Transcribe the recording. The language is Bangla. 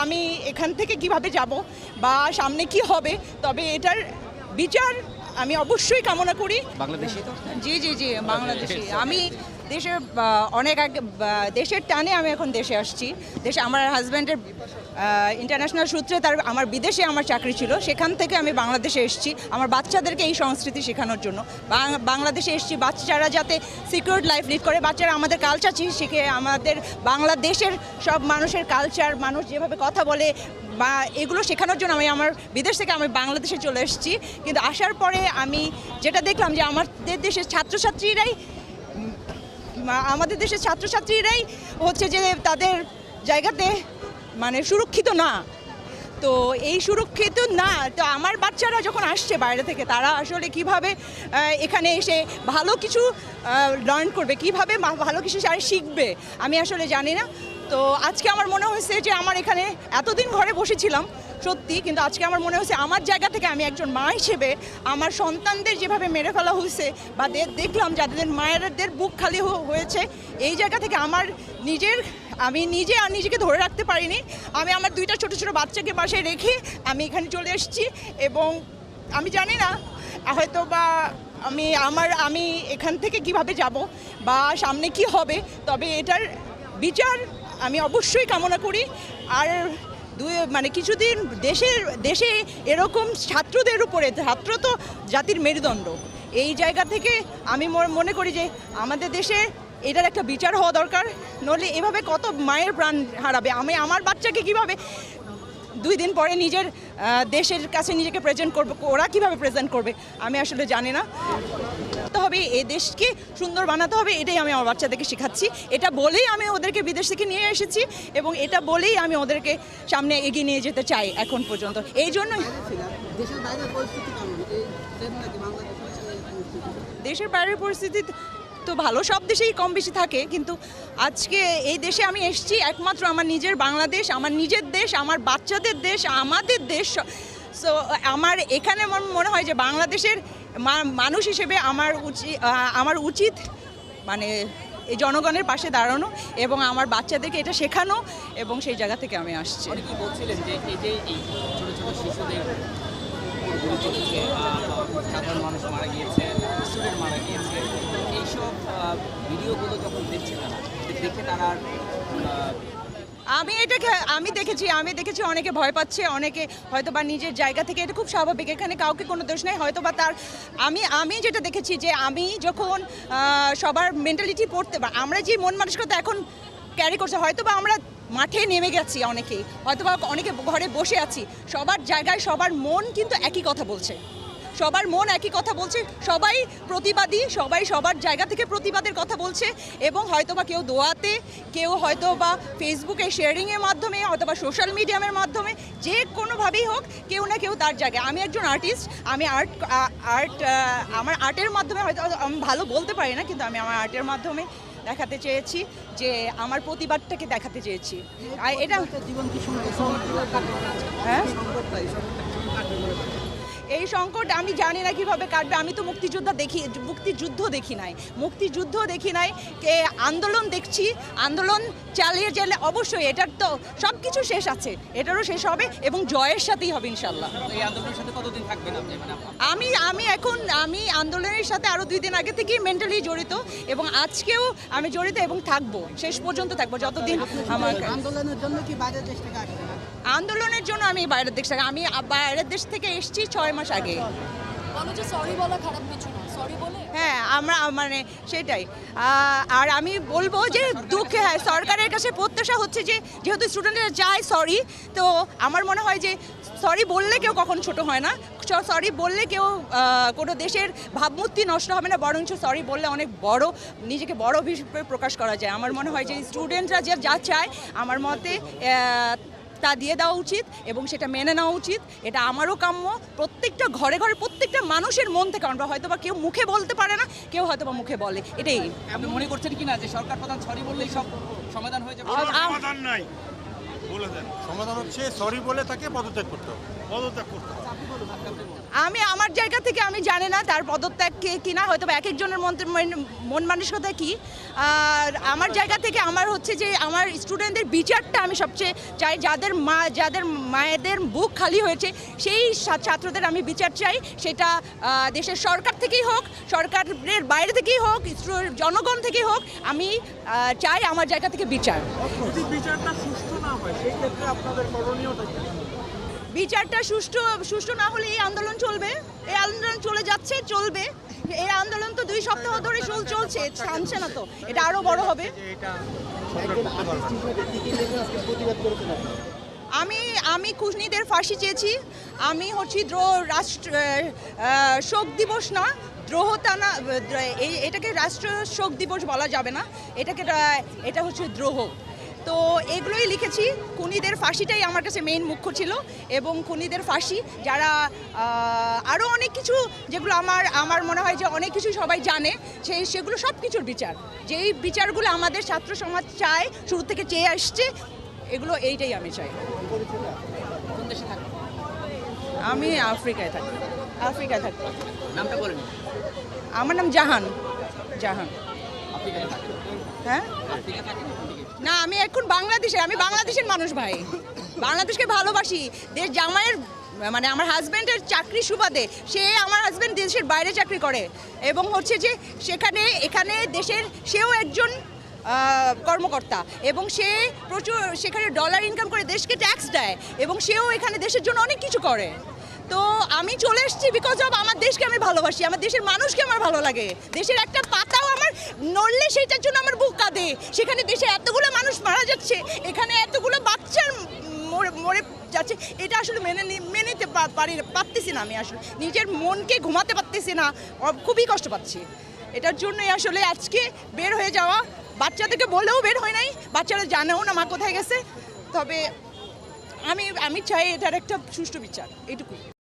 আমি এখান থেকে কিভাবে যাব বা সামনে কি হবে, তবে এটার বিচার আমি অবশ্যই কামনা করি। বাংলাদেশি তো জি জি জি বাংলাদেশি। আমি দেশের অনেক আগে দেশের টানে আমি এখন দেশে আসছি। দেশে আমার হাজব্যান্ডের ইন্টারন্যাশনাল সূত্রে আমার বিদেশে আমার চাকরি ছিল, সেখান থেকে আমি বাংলাদেশে এসেছি আমার বাচ্চাদেরকে এই সংস্কৃতি শেখানোর জন্য। বাংলাদেশে এসেছি বাচ্চারা যাতে সিকিউর লাইফ লিড করে, বাচ্চারা আমাদের কালচার শিখে, আমাদের বাংলাদেশের সব মানুষের কালচার, মানুষ যেভাবে কথা বলে বা এগুলো শেখানোর জন্য আমি আমার বিদেশ থেকে আমি বাংলাদেশে চলে এসেছি। কিন্তু আসার পরে আমি যেটা দেখলাম যে আমাদের দেশের ছাত্রছাত্রীরাই হচ্ছে যে তাদের জায়গাতে মানে সুরক্ষিত না। তো এই সুরক্ষিত না, তো আমার বাচ্চারা যখন আসছে বাইরে থেকে, তারা আসলে কিভাবে এখানে এসে ভালো কিছু লার্ন করবে, কিভাবে ভালো কিছু শিখবে আমি আসলে জানি না। তো আজকে আমার মনে হয়েছে যে আমার এখানে এতদিন ঘরে বসেছিলাম সত্যি, কিন্তু আজকে আমার মনে হয়েছে আমার জায়গা থেকে আমি একজন মা হিসেবে আমার সন্তানদের যেভাবে মেরে ফেলা হয়েছে বা দেখলাম যাদের মায়েরদের বুক খালি হয়েছে, এই জায়গা থেকে আমি নিজে আর নিজেকে ধরে রাখতে পারিনি। আমি আমার দুইটা ছোট ছোট বাচ্চাকে বাসায় রেখে আমি এখানে চলে এসেছি এবং আমি জানি না হয়তো বা আমি এখান থেকে কিভাবে যাব বা সামনে কি হবে, তবে এটার বিচার আমি অবশ্যই কামনা করি। আর মানে কিছুদিন দেশে এরকম ছাত্রদের উপরে, ছাত্র তো জাতির মেরুদণ্ড, এই জায়গা থেকে আমি মনে করি যে আমাদের দেশে এটার একটা বিচার হওয়া দরকার। নইলে এভাবে কত মায়ের প্রাণ হারাবে। আমি আমার বাচ্চাকে কিভাবে 2 দিন পরে নিজের দেশের কাছে নিজেকে প্রেজেন্ট করবে, ওরা কিভাবে প্রেজেন্ট করবে আমি আসলে জানি না। হবে এই দেশকে সুন্দর বানাতে হবে, এটাই আমি আমার বাচ্চাদেরকে শেখাচ্ছি। এটা বলেই আমি ওদেরকে বিদেশ থেকে নিয়ে এসেছি এবং এটা বলেই আমি ওদেরকে সামনে এগিয়ে নিয়ে যেতে চাই এখন পর্যন্ত। এই জন্যই দেশের বাইরের পরিস্থিতি তো ভালো, সব দেশেই কম বেশি থাকে, কিন্তু আজকে এই দেশে আমি এসেছি একমাত্র আমার নিজের বাংলাদেশ, আমার নিজের দেশ, আমার বাচ্চাদের দেশ, আমাদের দেশ। সো আমার এখানে মনে হয় যে বাংলাদেশের মানুষ হিসেবে আমার উচিত মানে এই জনগণের পাশে দাঁড়ানো এবং আমার বাচ্চাদেরকে এটা শেখানো, এবং সেই জায়গা থেকে আমি আসছি। অনেকেই বলছিলেন যে এই ছোট ছোট শিশুদের সাধারণ মানুষ মারা গিয়েছে, স্টুডেন্ট মারা গিয়েছে, এইসব ভিডিওগুলো যখন দেখছে তারা আমি দেখেছি অনেকে ভয় পাচ্ছে, অনেকে হয়তো বা নিজের জায়গা থেকে, এটা খুব স্বাভাবিক, এখানে কাউকে কোনো দোষ নেই। হয়তো বা আমি যেটা দেখেছি যে আমি যখন সবার মেন্টালিটি পড়তে বা আমরা যে মন মানসিকতা এখন ক্যারি করছে, হয়তো বা আমরা মাঠে নেমে গেছি, অনেকেই হয়তো বা অনেকে ঘরে বসে আছি, সবার জায়গায় সবার মন কিন্তু একই কথা বলছে, সবাই প্রতিবাদী, সবাই সবার জায়গা থেকে প্রতিবাদের কথা বলছে। এবং হয়তো বা কেউ দোয়াতে, কেউ হয়তো বা ফেসবুকে শেয়ারিংয়ের মাধ্যমে, হয়তো বা সোশ্যাল মিডিয়ামের মাধ্যমে, যে কোনোভাবেই হোক কেউ না কেউ তার জায়গায়। আমি একজন আর্টিস্ট, আমি আমার আর্টের মাধ্যমে, হয়তো আমি ভালো বলতে পারি না, কিন্তু আমি আমার আর্টের মাধ্যমে দেখাতে চেয়েছি যে আমার প্রতিবাদটাকে দেখাতে চেয়েছি। আর এটা হ্যাঁ, এই সংকট আমি জানি না কিভাবে কাটবে। আমি তো মুক্তিযুদ্ধ দেখি নাই, কে আন্দোলন দেখছি, আন্দোলন চালিয়ে গেলে অবশ্যই এটার তো সব কিছু শেষ আছে, এটারও শেষ হবে এবং জয়ের সাথেই হবে ইনশাল্লাহ। এই আন্দোলনের সাথে কতদিন থাকবেন আপনি? আমি আন্দোলনের সাথে আরও 2 দিন আগে থেকেই মেন্টালি জড়িত এবং আজকেও আমি জড়িত এবং থাকবো, শেষ পর্যন্ত থাকবো যতদিন আমার। আন্দোলনের জন্য কি বাইরের দেশ থেকে আসবে? আন্দোলনের জন্য আমি বাইরের বাইরের দেশ থেকে এসেছি 6 মাস আগে। হ্যাঁ, আমরা মানে সেটাই। আর আমি বলবো যে দুঃখে, হ্যাঁ, সরকারের কাছে প্রত্যাশা হচ্ছে যে যেহেতু স্টুডেন্টরা চায় সরি, তো আমার মনে হয় যে সরি বললে কেউ কখন ছোট হয় না, সরি বললে কেউ কোনো দেশের ভাবমূর্তি নষ্ট হবে না, বরঞ্চ সরি বললে অনেক নিজেকে বড় হিসেবে প্রকাশ করা যায়। আমার মনে হয় যে স্টুডেন্টরা যা চায় আমার মতে তা দিয়ে দেওয়া উচিত এবং সেটা মেনে নেওয়া উচিত। এটা আমারও কাম্য, প্রত্যেকটা ঘরে প্রত্যেকটা মানুষের মন থেকে। আমরা হয়তো বা কেউ মুখে বলতে পারে না, কেউ হয়তো বা মুখে বলে, এটাই। আপনি মনে করছেন কিনা যে সরকার প্রধান সরি বললেই সব সমাধান হয়ে যাবে? সমাধান নাই, বলে দেন সমাধান হচ্ছে সরি বলে তাকে পদত্যাগ করতে হবে। আমি আমার জায়গা থেকে আমি জানি না তার পদত্যাগ কিনা, হয়তো বা এক একজনের মন মানসিকতা কি। আর আমার জায়গা থেকে আমার হচ্ছে যে আমার স্টুডেন্টদের বিচারটা আমি সবচেয়ে চাই। যাদের মায়েদের বুক খালি হয়েছে সেই ছাত্রদের আমি বিচার চাই। সেটা দেশের সরকার থেকেই হোক, সরকারের বাইরে থেকেই হোক, জনগণ থেকেই হোক, আমি চাই আমার জায়গা থেকে বিচার। যদি বিচারটা সুষ্ঠু না হয় সেই ক্ষেত্রে আপনাদের করণীয়টা কি? বিচারটা সুষ্ঠু না হলে এই আন্দোলন চলবে, এই আন্দোলন চলে যাচ্ছে, চলবে। এই আন্দোলন তো 2 সপ্তাহ ধরে চলছে, থামছে না তো, এটা আরো বড় হবে। আমি খুনিদের ফাঁসি চেয়েছি। আমি হচ্ছি শোক দিবস না, দ্রোহতা না, এটাকে রাষ্ট্র শোক দিবস বলা যাবে না, এটা হচ্ছে দ্রোহ। তো এগুলোই লিখেছি। খুনিদের ফাঁসিটাই আমার কাছে মেইন মুখ্য ছিল, এবং খুনিদের ফাঁসি যারা আরও অনেক কিছু যেগুলো আমার মনে হয় যে অনেক কিছু সবাই জানে, সেগুলো সব কিছুর বিচার, যেই বিচারগুলো আমাদের ছাত্র সমাজ চায়, শুরু থেকে চেয়ে আসছে, এইটাই আমি চাই। কোন দেশে থাকবেন? আমি আফ্রিকায় থাকি। নামটা বলেন। আমার নাম জাহান। আফ্রিকাতে থাকেন? হ্যাঁ, আফ্রিকা থাকেন কোন দিকে? না, আমি এখন আমি বাংলাদেশের মানুষ ভাই। বাংলাদেশকে ভালোবাসি। দেশ জামাইয়ের মানে আমার হাজব্যান্ডের চাকরি সুবাদে, আমার হাজব্যান্ড দেশের বাইরে চাকরি করে, এবং হচ্ছে যে এখানে দেশের সেও একজন কর্মকর্তা, এবং সে প্রচুর সেখানে ডলার ইনকাম করে, দেশকে ট্যাক্স দেয়, এবং সেও এখানে দেশের জন্য অনেক কিছু করে। তো আমি চলে এসেছি বিকজ অফ আমার দেশকে আমি ভালোবাসি, আমার দেশের মানুষকে আমার ভালো লাগে। দেশের একটা পাতাও আমার নড়লে সেইটার জন্য আমার বুক কাঁদে। সেখানে দেশে এতগুলো মানুষ মারা যাচ্ছে, এখানে এতগুলো বাচ্চার মরে যাচ্ছে, এটা আসলে মেনে নিতে পারতেছি না। আমি আসলে নিজের মনকে ঘুমাতে পারতেছি না, খুবই কষ্ট পাচ্ছি। এটার জন্যই আসলে আজকে বের হয়ে যাওয়া। বাচ্চাদেরকে বলেও বের হয় নাই, বাচ্চারা জানেও না মা কোথায় গেছে। তবে আমি চাই এটার একটা সুষ্ঠু বিচার, এইটুকুই।